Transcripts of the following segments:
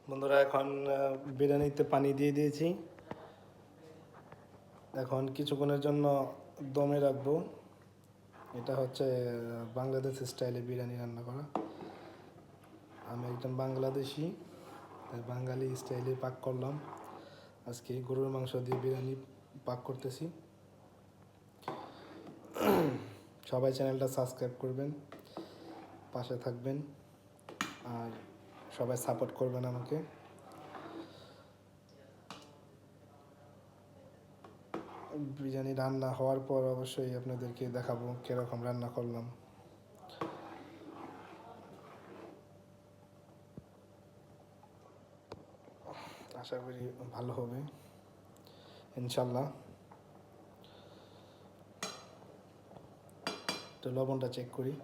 বন্ধুরা এখন বিরিয়ানিতে পানি দিয়ে দিয়েছি। এখন কিছুক্ষণের জন্য দমে রাখবো। এটা হচ্ছে বাংলাদেশ স্টাইলে বিরিয়ানি রান্না করা। আমি একজন বাংলাদেশি, তাই বাঙালি স্টাইলে পাক করলাম। আজকে গরুর মাংস দিয়ে বিরিয়ানি পাক করতেছি। সবাই চ্যানেলটা সাবস্ক্রাইব করবেন, পাশে থাকবেন আর সবাই সাপোর্ট করবেন আমাকে। বিরিয়ানি রান্না হওয়ার পর অবশ্যই আপনাদেরকে দেখাবো কীরকম রান্না করলাম। আশা করি ভালো হবে ইনশাল্লাহ। তো লবণটা চেক করি।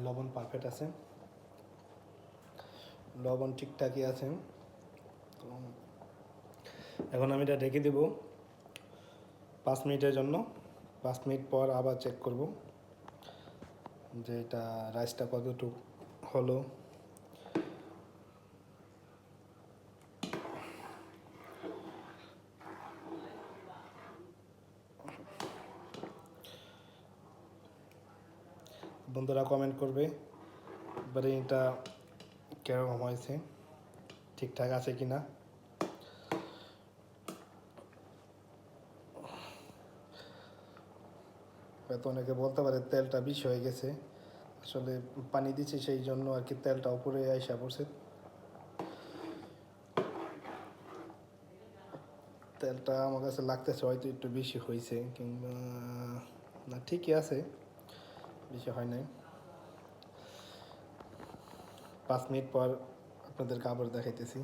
লবণ পারফেক্ট আছে, লবণ ঠিকঠাকই আছে। তো এখন আমি এটা ঢেকে দেব 5 মিনিটের জন্য। 5 মিনিট পর আবার চেক করব যে এটা রাইসটা কতটুকু হলো। বন্ধুরা কমেন্ট করবে বিরিয়ানিটা কীরকম হয়েছে, ঠিকঠাক আছে কি না। হয়তো অনেকে বলতে পারে তেলটা বেশি হয়ে গেছে, আসলে পানি দিচ্ছি সেই জন্য আর কি তেলটা উপরে আইসা পড়ছে। তেলটা আমার কাছে লাগতেছে হয়তো একটু বেশি হয়েছে, কিংবা না ঠিকই আছে, বেশি হয় নাই। 5 মিনিট পর আপনাদেরকে আবার দেখাইতেছি।